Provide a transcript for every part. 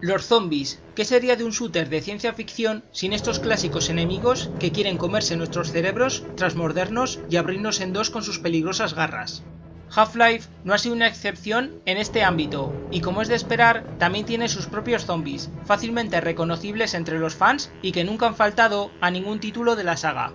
Los zombies. ¿Qué sería de un shooter de ciencia ficción sin estos clásicos enemigos que quieren comerse nuestros cerebros tras mordernos y abrirnos en dos con sus peligrosas garras? Half-Life no ha sido una excepción en este ámbito, y como es de esperar, también tiene sus propios zombies, fácilmente reconocibles entre los fans y que nunca han faltado a ningún título de la saga.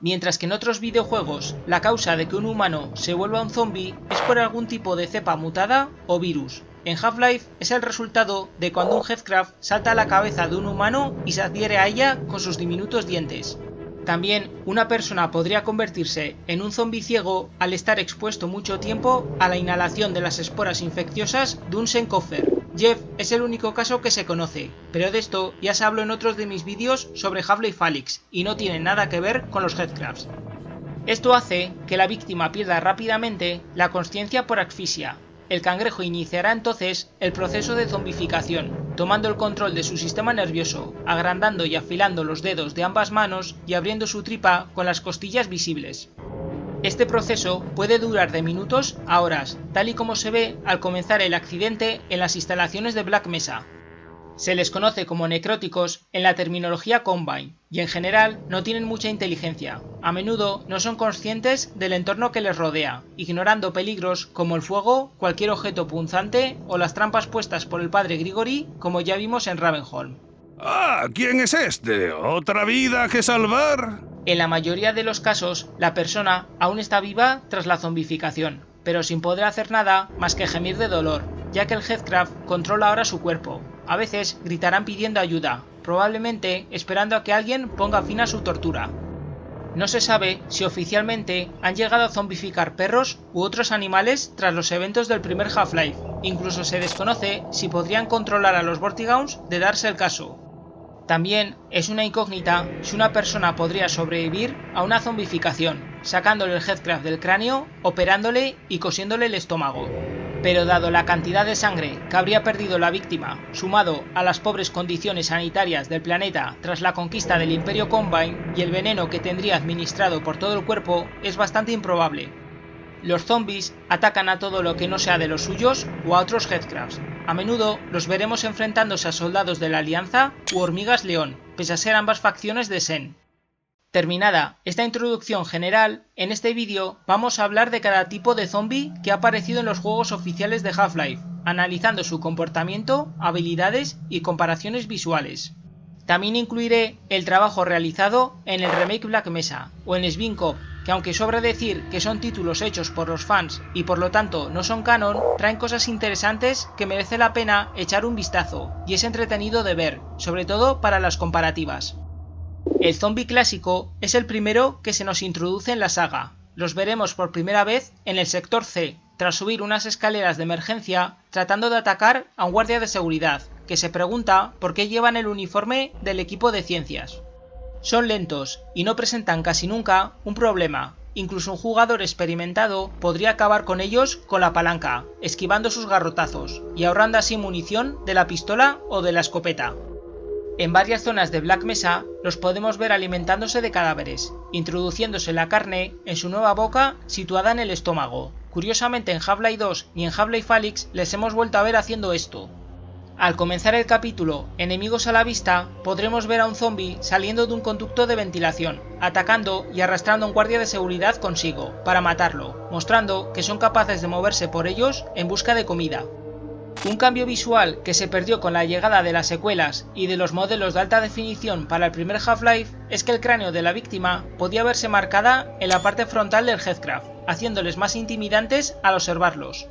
Mientras que en otros videojuegos, la causa de que un humano se vuelva un zombie es por algún tipo de cepa mutada o virus. En Half-Life es el resultado de cuando un Headcraft salta a la cabeza de un humano y se adhiere a ella con sus diminutos dientes. También, una persona podría convertirse en un zombi ciego al estar expuesto mucho tiempo a la inhalación de las esporas infecciosas de un Senkoffer. Jeff es el único caso que se conoce, pero de esto ya se habló en otros de mis vídeos sobre Half-Life Alyx y no tiene nada que ver con los Headcrafts. Esto hace que la víctima pierda rápidamente la consciencia por asfixia. El cangrejo iniciará entonces el proceso de zombificación, tomando el control de su sistema nervioso, agrandando y afilando los dedos de ambas manos y abriendo su tripa con las costillas visibles. Este proceso puede durar de minutos a horas, tal y como se ve al comenzar el accidente en las instalaciones de Black Mesa. Se les conoce como necróticos en la terminología Combine, y en general no tienen mucha inteligencia. A menudo no son conscientes del entorno que les rodea, ignorando peligros como el fuego, cualquier objeto punzante o las trampas puestas por el padre Grigori, como ya vimos en Ravenholm. ¡Ah! ¿Quién es este? ¿Otra vida que salvar? En la mayoría de los casos, la persona aún está viva tras la zombificación, pero sin poder hacer nada más que gemir de dolor, ya que el Headcraft controla ahora su cuerpo. A veces gritarán pidiendo ayuda, probablemente esperando a que alguien ponga fin a su tortura. No se sabe si oficialmente han llegado a zombificar perros u otros animales tras los eventos del primer Half-Life. Incluso se desconoce si podrían controlar a los Vortigaunts de darse el caso. También es una incógnita si una persona podría sobrevivir a una zombificación, sacándole el Headcraft del cráneo, operándole y cosiéndole el estómago. Pero dado la cantidad de sangre que habría perdido la víctima, sumado a las pobres condiciones sanitarias del planeta tras la conquista del Imperio Combine y el veneno que tendría administrado por todo el cuerpo, es bastante improbable. Los zombies atacan a todo lo que no sea de los suyos o a otros Headcrafts. A menudo los veremos enfrentándose a soldados de la Alianza u hormigas león, pese a ser ambas facciones de Sen. Terminada esta introducción general, en este vídeo vamos a hablar de cada tipo de zombie que ha aparecido en los juegos oficiales de Half-Life, analizando su comportamiento, habilidades y comparaciones visuales. También incluiré el trabajo realizado en el remake Black Mesa o en Spin Cop, que aunque sobra decir que son títulos hechos por los fans y por lo tanto no son canon, traen cosas interesantes que merece la pena echar un vistazo y es entretenido de ver, sobre todo para las comparativas. El zombie clásico es el primero que se nos introduce en la saga. Los veremos por primera vez en el sector C, tras subir unas escaleras de emergencia tratando de atacar a un guardia de seguridad, que se pregunta por qué llevan el uniforme del equipo de ciencias. Son lentos y no presentan casi nunca un problema. Incluso un jugador experimentado podría acabar con ellos con la palanca, esquivando sus garrotazos y ahorrando así munición de la pistola o de la escopeta. En varias zonas de Black Mesa los podemos ver alimentándose de cadáveres, introduciéndose la carne en su nueva boca situada en el estómago. Curiosamente en Half-Life 2 y en Half-Life Alyx les hemos vuelto a ver haciendo esto. Al comenzar el capítulo Enemigos a la vista, podremos ver a un zombie saliendo de un conducto de ventilación, atacando y arrastrando a un guardia de seguridad consigo, para matarlo, mostrando que son capaces de moverse por ellos en busca de comida. Un cambio visual que se perdió con la llegada de las secuelas y de los modelos de alta definición para el primer Half-Life es que el cráneo de la víctima podía verse marcada en la parte frontal del Headcraft, haciéndoles más intimidantes al observarlos.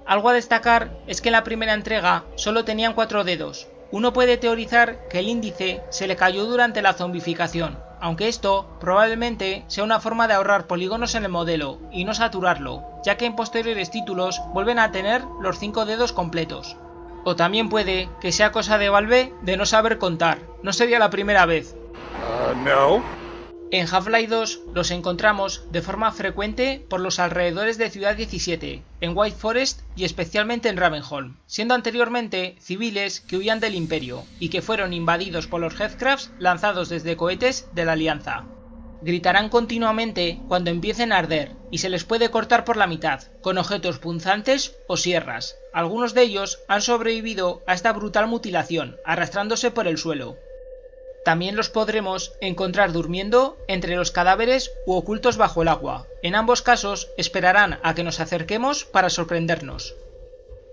Algo a destacar es que en la primera entrega solo tenían 4 dedos. Uno puede teorizar que el índice se le cayó durante la zombificación, aunque esto probablemente sea una forma de ahorrar polígonos en el modelo y no saturarlo, ya que en posteriores títulos vuelven a tener los 5 dedos completos. O también puede que sea cosa de Valve de no saber contar, no sería la primera vez. No. En Half-Life 2 los encontramos de forma frecuente por los alrededores de Ciudad 17, en White Forest y especialmente en Ravenholm, siendo anteriormente civiles que huían del Imperio y que fueron invadidos por los Headcrafts lanzados desde cohetes de la Alianza. Gritarán continuamente cuando empiecen a arder y se les puede cortar por la mitad, con objetos punzantes o sierras. Algunos de ellos han sobrevivido a esta brutal mutilación, arrastrándose por el suelo. También los podremos encontrar durmiendo entre los cadáveres u ocultos bajo el agua. En ambos casos esperarán a que nos acerquemos para sorprendernos.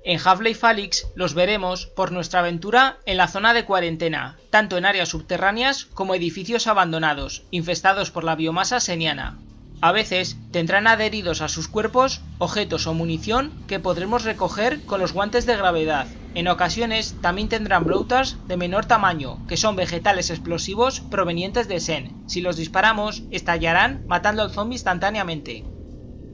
En Half-Life Alyx los veremos por nuestra aventura en la zona de cuarentena, tanto en áreas subterráneas como edificios abandonados, infestados por la biomasa seniana. A veces tendrán adheridos a sus cuerpos objetos o munición que podremos recoger con los guantes de gravedad. En ocasiones también tendrán bloaters de menor tamaño, que son vegetales explosivos provenientes de Xen. Si los disparamos, estallarán matando al zombie instantáneamente.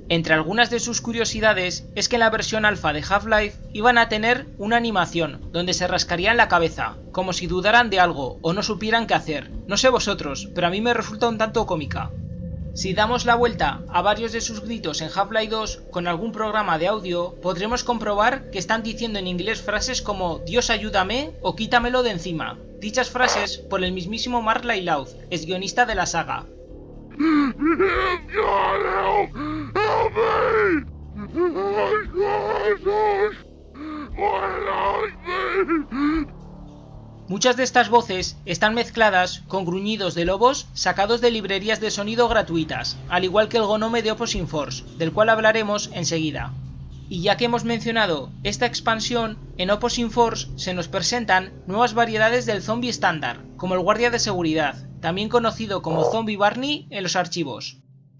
Entre algunas de sus curiosidades es que en la versión alfa de Half-Life iban a tener una animación donde se rascarían la cabeza, como si dudaran de algo o no supieran qué hacer. No sé vosotros, pero a mí me resulta un tanto cómica. Si damos la vuelta a varios de sus gritos en Half-Life 2 con algún programa de audio, podremos comprobar que están diciendo en inglés frases como Dios ayúdame o quítamelo de encima, dichas frases por el mismísimo Mark Lylauth, ex guionista de la saga. Muchas de estas voces están mezcladas con gruñidos de lobos sacados de librerías de sonido gratuitas, al igual que el gonome de Opposing Force, del cual hablaremos enseguida. Y ya que hemos mencionado esta expansión, en Opposing Force se nos presentan nuevas variedades del zombie estándar, como el guardia de seguridad, también conocido como Zombie Barney en los archivos.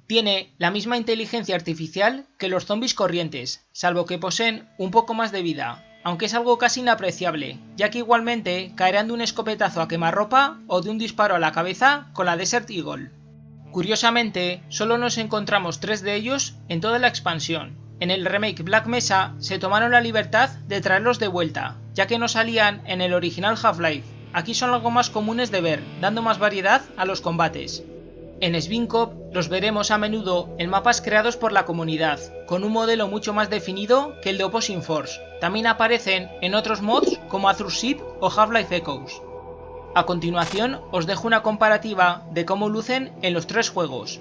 Tiene la misma inteligencia artificial que los zombies corrientes, salvo que poseen un poco más de vida, aunque es algo casi inapreciable, ya que igualmente caerán de un escopetazo a quemarropa o de un disparo a la cabeza con la Desert Eagle. Curiosamente, solo nos encontramos 3 de ellos en toda la expansión. En el remake Black Mesa se tomaron la libertad de traerlos de vuelta, ya que no salían en el original Half-Life. Aquí son algo más comunes de ver, dando más variedad a los combates. En Svinkov los veremos a menudo en mapas creados por la comunidad, con un modelo mucho más definido que el de Opposing Force. También aparecen en otros mods como Azurshift o Half-Life Echoes. A continuación os dejo una comparativa de cómo lucen en los 3 juegos.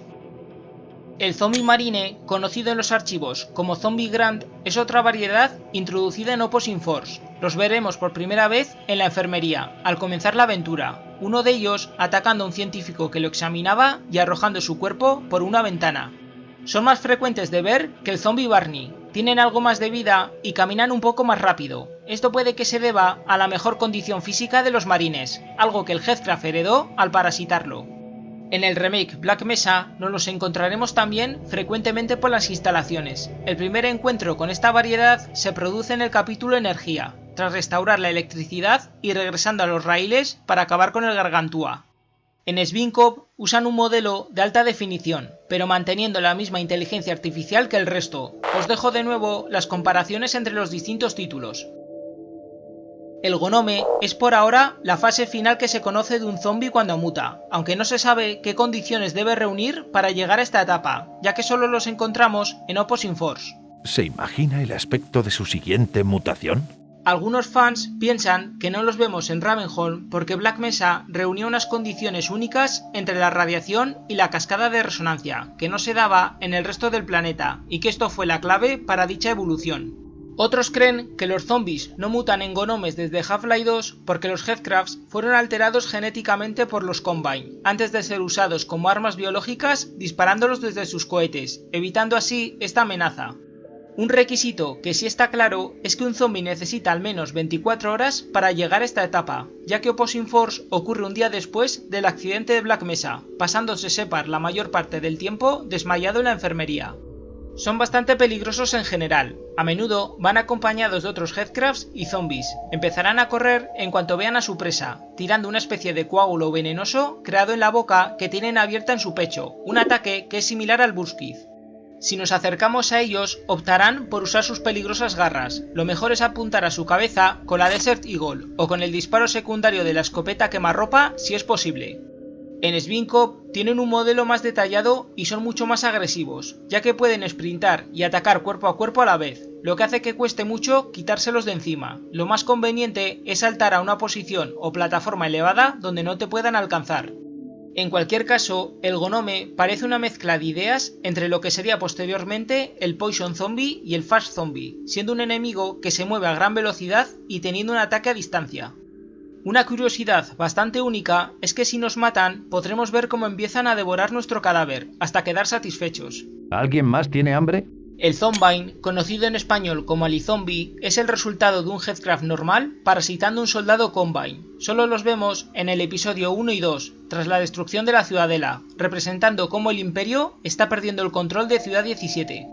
El Zombie Marine, conocido en los archivos como Zombie Grunt, es otra variedad introducida en Opposing Force. Los veremos por primera vez en la enfermería, al comenzar la aventura, uno de ellos atacando a un científico que lo examinaba y arrojando su cuerpo por una ventana. Son más frecuentes de ver que el Zombie Barney, tienen algo más de vida y caminan un poco más rápido. Esto puede que se deba a la mejor condición física de los marines, algo que el Heathcraft heredó al parasitarlo. En el remake Black Mesa nos los encontraremos también frecuentemente por las instalaciones. El primer encuentro con esta variedad se produce en el capítulo Energía, tras restaurar la electricidad y regresando a los raíles para acabar con el Gargantúa. En Svinkov usan un modelo de alta definición, pero manteniendo la misma inteligencia artificial que el resto. Os dejo de nuevo las comparaciones entre los distintos títulos. El gonome es por ahora la fase final que se conoce de un zombie cuando muta, aunque no se sabe qué condiciones debe reunir para llegar a esta etapa, ya que solo los encontramos en Opposing Force. ¿Se imagina el aspecto de su siguiente mutación? Algunos fans piensan que no los vemos en Ravenholm porque Black Mesa reunía unas condiciones únicas entre la radiación y la cascada de resonancia, que no se daba en el resto del planeta, y que esto fue la clave para dicha evolución. Otros creen que los zombies no mutan en gonomes desde Half-Life 2 porque los Heathcrafts fueron alterados genéticamente por los Combine, antes de ser usados como armas biológicas disparándolos desde sus cohetes, evitando así esta amenaza. Un requisito que sí está claro es que un zombie necesita al menos 24 horas para llegar a esta etapa, ya que Opposing Force ocurre un día después del accidente de Black Mesa, pasándose Shepard la mayor parte del tiempo desmayado en la enfermería. Son bastante peligrosos en general, a menudo van acompañados de otros Heathcrafts y zombies. Empezarán a correr en cuanto vean a su presa, tirando una especie de coágulo venenoso creado en la boca que tienen abierta en su pecho, un ataque que es similar al Buzzkill. Si nos acercamos a ellos, optarán por usar sus peligrosas garras. Lo mejor es apuntar a su cabeza con la Desert Eagle o con el disparo secundario de la escopeta quemarropa si es posible. En Svinkov tienen un modelo más detallado y son mucho más agresivos, ya que pueden sprintar y atacar cuerpo a cuerpo a la vez, lo que hace que cueste mucho quitárselos de encima. Lo más conveniente es saltar a una posición o plataforma elevada donde no te puedan alcanzar. En cualquier caso, el Gonome parece una mezcla de ideas entre lo que sería posteriormente el Poison Zombie y el Fast Zombie, siendo un enemigo que se mueve a gran velocidad y teniendo un ataque a distancia. Una curiosidad bastante única es que si nos matan, podremos ver cómo empiezan a devorar nuestro cadáver, hasta quedar satisfechos. ¿Alguien más tiene hambre? El Zombine, conocido en español como Alizombie, es el resultado de un Headcraft normal parasitando un soldado Combine. Solo los vemos en el episodio 1 y 2, tras la destrucción de la Ciudadela, representando cómo el Imperio está perdiendo el control de Ciudad 17.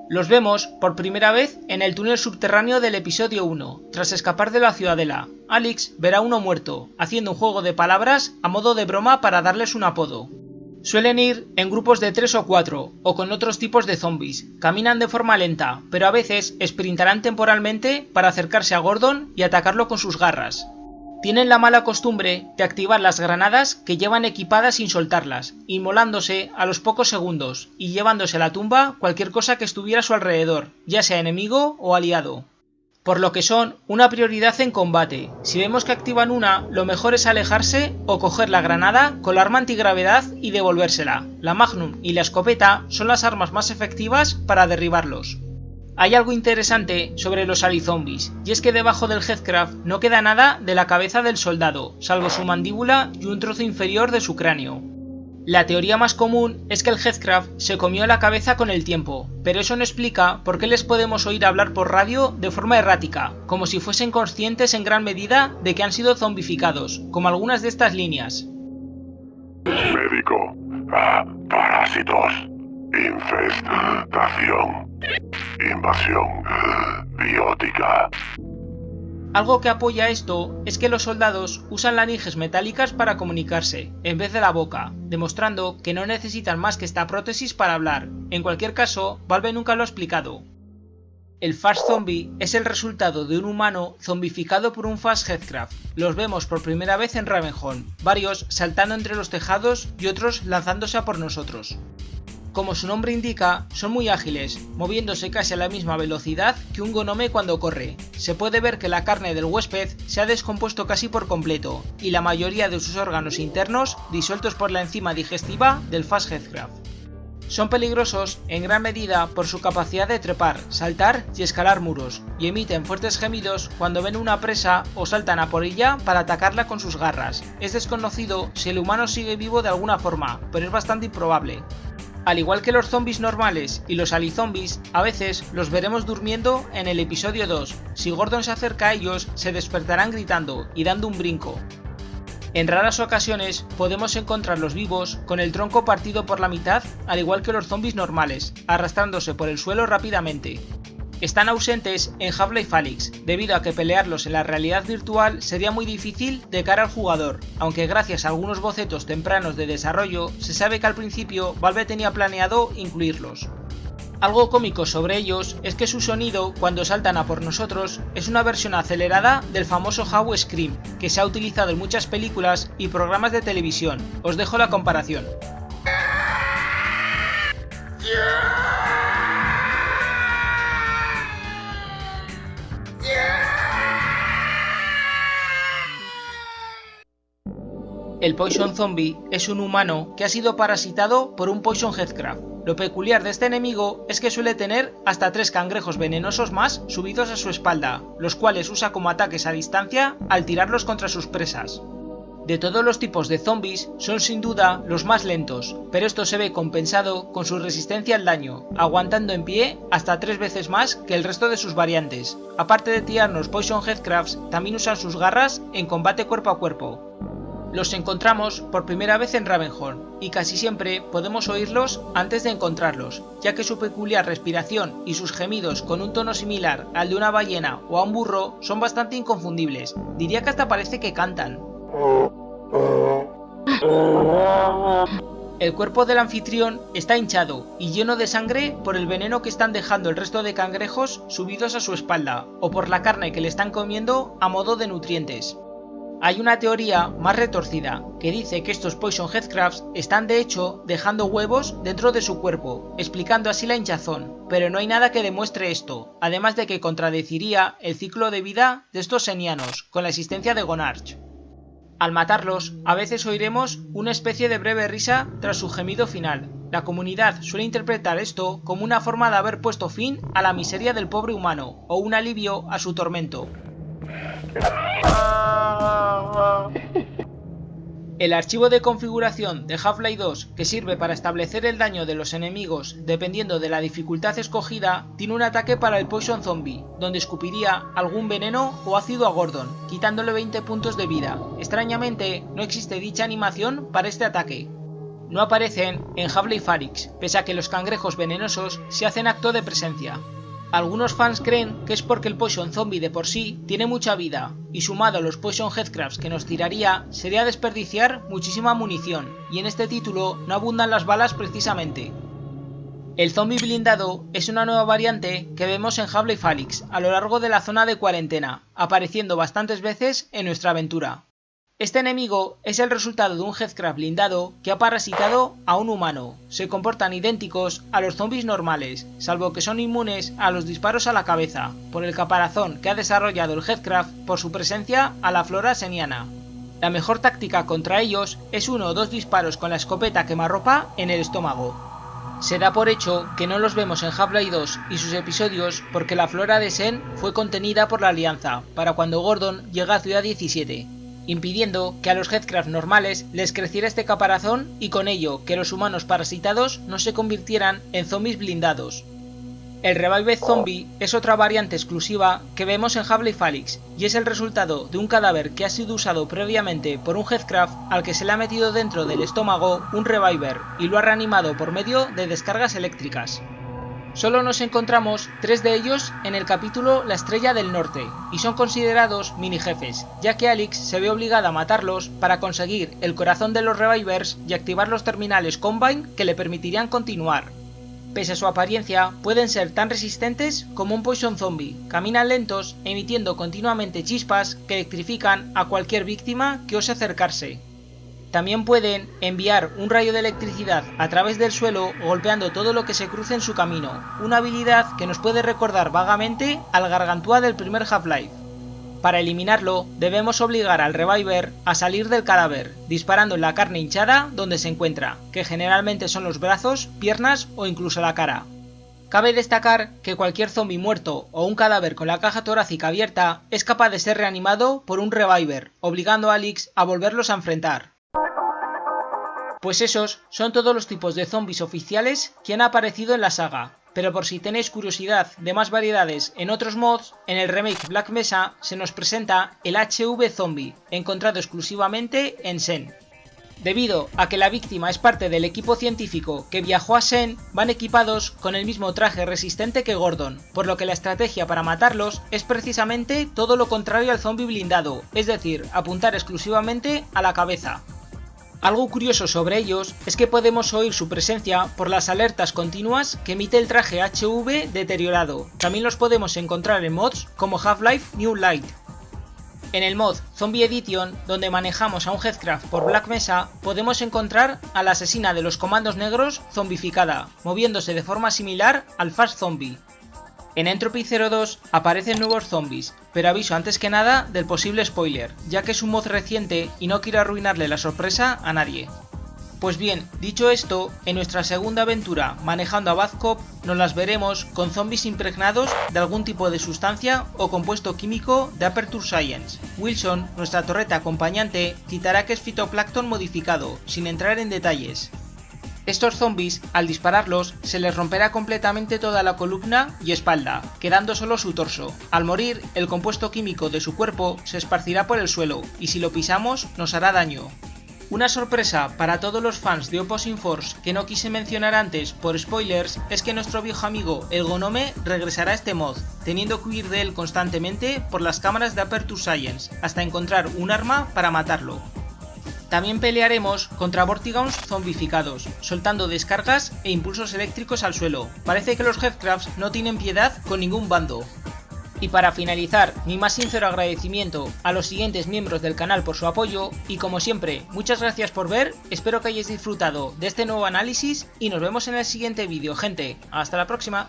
Los vemos por primera vez en el túnel subterráneo del episodio 1, tras escapar de la Ciudadela. Alyx verá a uno muerto, haciendo un juego de palabras a modo de broma para darles un apodo. Suelen ir en grupos de 3 o 4, o con otros tipos de zombies. Caminan de forma lenta, pero a veces sprintarán temporalmente para acercarse a Gordon y atacarlo con sus garras. Tienen la mala costumbre de activar las granadas que llevan equipadas sin soltarlas, inmolándose a los pocos segundos y llevándose a la tumba cualquier cosa que estuviera a su alrededor, ya sea enemigo o aliado. Por lo que son una prioridad en combate. Si vemos que activan una, lo mejor es alejarse o coger la granada con la arma antigravedad y devolvérsela. La Magnum y la escopeta son las armas más efectivas para derribarlos. Hay algo interesante sobre los Alizombies, y es que debajo del Headcraft no queda nada de la cabeza del soldado, salvo su mandíbula y un trozo inferior de su cráneo. La teoría más común es que el Headcraft se comió la cabeza con el tiempo, pero eso no explica por qué les podemos oír hablar por radio de forma errática, como si fuesen conscientes en gran medida de que han sido zombificados, como algunas de estas líneas. Médico. Parásitos. Infestación. Invasión biótica. Algo que apoya esto es que los soldados usan laringes metálicas para comunicarse, en vez de la boca, demostrando que no necesitan más que esta prótesis para hablar. En cualquier caso, Valve nunca lo ha explicado. El Fast Zombie es el resultado de un humano zombificado por un Fast Headcraft. Los vemos por primera vez en Ravenholm, varios saltando entre los tejados y otros lanzándose a por nosotros. Como su nombre indica, son muy ágiles, moviéndose casi a la misma velocidad que un Gonome cuando corre. Se puede ver que la carne del huésped se ha descompuesto casi por completo, y la mayoría de sus órganos internos disueltos por la enzima digestiva del Fast Headcraft. Son peligrosos en gran medida por su capacidad de trepar, saltar y escalar muros, y emiten fuertes gemidos cuando ven una presa o saltan a por ella para atacarla con sus garras. Es desconocido si el humano sigue vivo de alguna forma, pero es bastante improbable. Al igual que los zombies normales y los alizombies, a veces los veremos durmiendo en el episodio 2. Si Gordon se acerca a ellos, se despertarán gritando y dando un brinco. En raras ocasiones podemos encontrarlos vivos con el tronco partido por la mitad, al igual que los zombies normales, arrastrándose por el suelo rápidamente. Están ausentes en Half-Life Alyx, debido a que pelearlos en la realidad virtual sería muy difícil de cara al jugador, aunque gracias a algunos bocetos tempranos de desarrollo se sabe que al principio Valve tenía planeado incluirlos. Algo cómico sobre ellos es que su sonido cuando saltan a por nosotros es una versión acelerada del famoso How Scream, que se ha utilizado en muchas películas y programas de televisión. Os dejo la comparación. El Poison Zombie es un humano que ha sido parasitado por un Poison Headcraft. Lo peculiar de este enemigo es que suele tener hasta 3 cangrejos venenosos más subidos a su espalda, los cuales usa como ataques a distancia al tirarlos contra sus presas. De todos los tipos de zombies son sin duda los más lentos, pero esto se ve compensado con su resistencia al daño, aguantando en pie hasta 3 veces más que el resto de sus variantes. Aparte de tirarnos Poison Headcrafts, también usan sus garras en combate cuerpo a cuerpo. Los encontramos por primera vez en Ravenholm, y casi siempre podemos oírlos antes de encontrarlos, ya que su peculiar respiración y sus gemidos con un tono similar al de una ballena o a un burro son bastante inconfundibles, diría que hasta parece que cantan. El cuerpo del anfitrión está hinchado y lleno de sangre por el veneno que están dejando el resto de cangrejos subidos a su espalda, o por la carne que le están comiendo a modo de nutrientes. Hay una teoría más retorcida, que dice que estos Poison Headcrafts están de hecho dejando huevos dentro de su cuerpo, explicando así la hinchazón, pero no hay nada que demuestre esto, además de que contradeciría el ciclo de vida de estos senianos, con la existencia de Gonarch. Al matarlos, a veces oiremos una especie de breve risa tras su gemido final. La comunidad suele interpretar esto como una forma de haber puesto fin a la miseria del pobre humano, o un alivio a su tormento. El archivo de configuración de Half-Life 2, que sirve para establecer el daño de los enemigos dependiendo de la dificultad escogida, tiene un ataque para el Poison Zombie, donde escupiría algún veneno o ácido a Gordon, quitándole 20 puntos de vida. Extrañamente, no existe dicha animación para este ataque. No aparecen en Half-Life Alyx, pese a que los cangrejos venenosos se hacen acto de presencia. Algunos fans creen que es porque el Poison Zombie de por sí tiene mucha vida, y sumado a los Poison Headcrabs que nos tiraría, sería desperdiciar muchísima munición, y en este título no abundan las balas precisamente. El zombie blindado es una nueva variante que vemos en Half-Life Alyx a lo largo de la zona de cuarentena, apareciendo bastantes veces en nuestra aventura. Este enemigo es el resultado de un Headcrab blindado que ha parasitado a un humano. Se comportan idénticos a los zombies normales, salvo que son inmunes a los disparos a la cabeza, por el caparazón que ha desarrollado el Headcrab por su presencia a la flora seniana. La mejor táctica contra ellos es 1 o 2 disparos con la escopeta quemarropa en el estómago. Se da por hecho que no los vemos en Half-Life 2 y sus episodios porque la flora de Sen fue contenida por la Alianza para cuando Gordon llega a Ciudad 17. Impidiendo que a los Headcrab normales les creciera este caparazón y con ello que los humanos parasitados no se convirtieran en zombies blindados. El Revived Zombie es otra variante exclusiva que vemos en Half-Life Alyx y es el resultado de un cadáver que ha sido usado previamente por un Headcrab al que se le ha metido dentro del estómago un Reviver y lo ha reanimado por medio de descargas eléctricas. Solo nos encontramos 3 de ellos en el capítulo La Estrella del Norte, y son considerados mini jefes, ya que Alyx se ve obligada a matarlos para conseguir el corazón de los Revivers y activar los terminales Combine que le permitirían continuar. Pese a su apariencia, pueden ser tan resistentes como un Poison Zombie, caminan lentos emitiendo continuamente chispas que electrifican a cualquier víctima que ose acercarse. También pueden enviar un rayo de electricidad a través del suelo golpeando todo lo que se cruce en su camino, una habilidad que nos puede recordar vagamente al Gargantúa del primer Half-Life. Para eliminarlo, debemos obligar al Reviver a salir del cadáver, disparando en la carne hinchada donde se encuentra, que generalmente son los brazos, piernas o incluso la cara. Cabe destacar que cualquier zombie muerto o un cadáver con la caja torácica abierta es capaz de ser reanimado por un Reviver, obligando a Alyx a volverlos a enfrentar. Pues esos son todos los tipos de zombies oficiales que han aparecido en la saga, pero por si tenéis curiosidad de más variedades en otros mods, en el remake Black Mesa se nos presenta el HV Zombie, encontrado exclusivamente en Sen. Debido a que la víctima es parte del equipo científico que viajó a Sen, van equipados con el mismo traje resistente que Gordon, por lo que la estrategia para matarlos es precisamente todo lo contrario al zombie blindado, es decir, apuntar exclusivamente a la cabeza. Algo curioso sobre ellos es que podemos oír su presencia por las alertas continuas que emite el traje HV deteriorado. También los podemos encontrar en mods como Half-Life New Light. En el mod Zombie Edition, donde manejamos a un Headcrab por Black Mesa, podemos encontrar a la asesina de los comandos negros zombificada, moviéndose de forma similar al Fast Zombie. En Entropy 02 aparecen nuevos zombies, pero aviso antes que nada del posible spoiler, ya que es un mod reciente y no quiero arruinarle la sorpresa a nadie. Pues bien, dicho esto, en nuestra segunda aventura manejando a Bad Cop nos las veremos con zombies impregnados de algún tipo de sustancia o compuesto químico de Aperture Science. Wilson, nuestra torreta acompañante, citará que es fitoplancton modificado, sin entrar en detalles. Estos zombies, al dispararlos, se les romperá completamente toda la columna y espalda, quedando solo su torso. Al morir, el compuesto químico de su cuerpo se esparcirá por el suelo, y si lo pisamos, nos hará daño. Una sorpresa para todos los fans de Opposing Force que no quise mencionar antes por spoilers es que nuestro viejo amigo el Gonome regresará a este mod, teniendo que huir de él constantemente por las cámaras de Aperture Science, hasta encontrar un arma para matarlo. También pelearemos contra Vortigauns zombificados, soltando descargas e impulsos eléctricos al suelo. Parece que los Headcrabs no tienen piedad con ningún bando. Y para finalizar, mi más sincero agradecimiento a los siguientes miembros del canal por su apoyo y como siempre, muchas gracias por ver, espero que hayáis disfrutado de este nuevo análisis y nos vemos en el siguiente vídeo, gente. Hasta la próxima.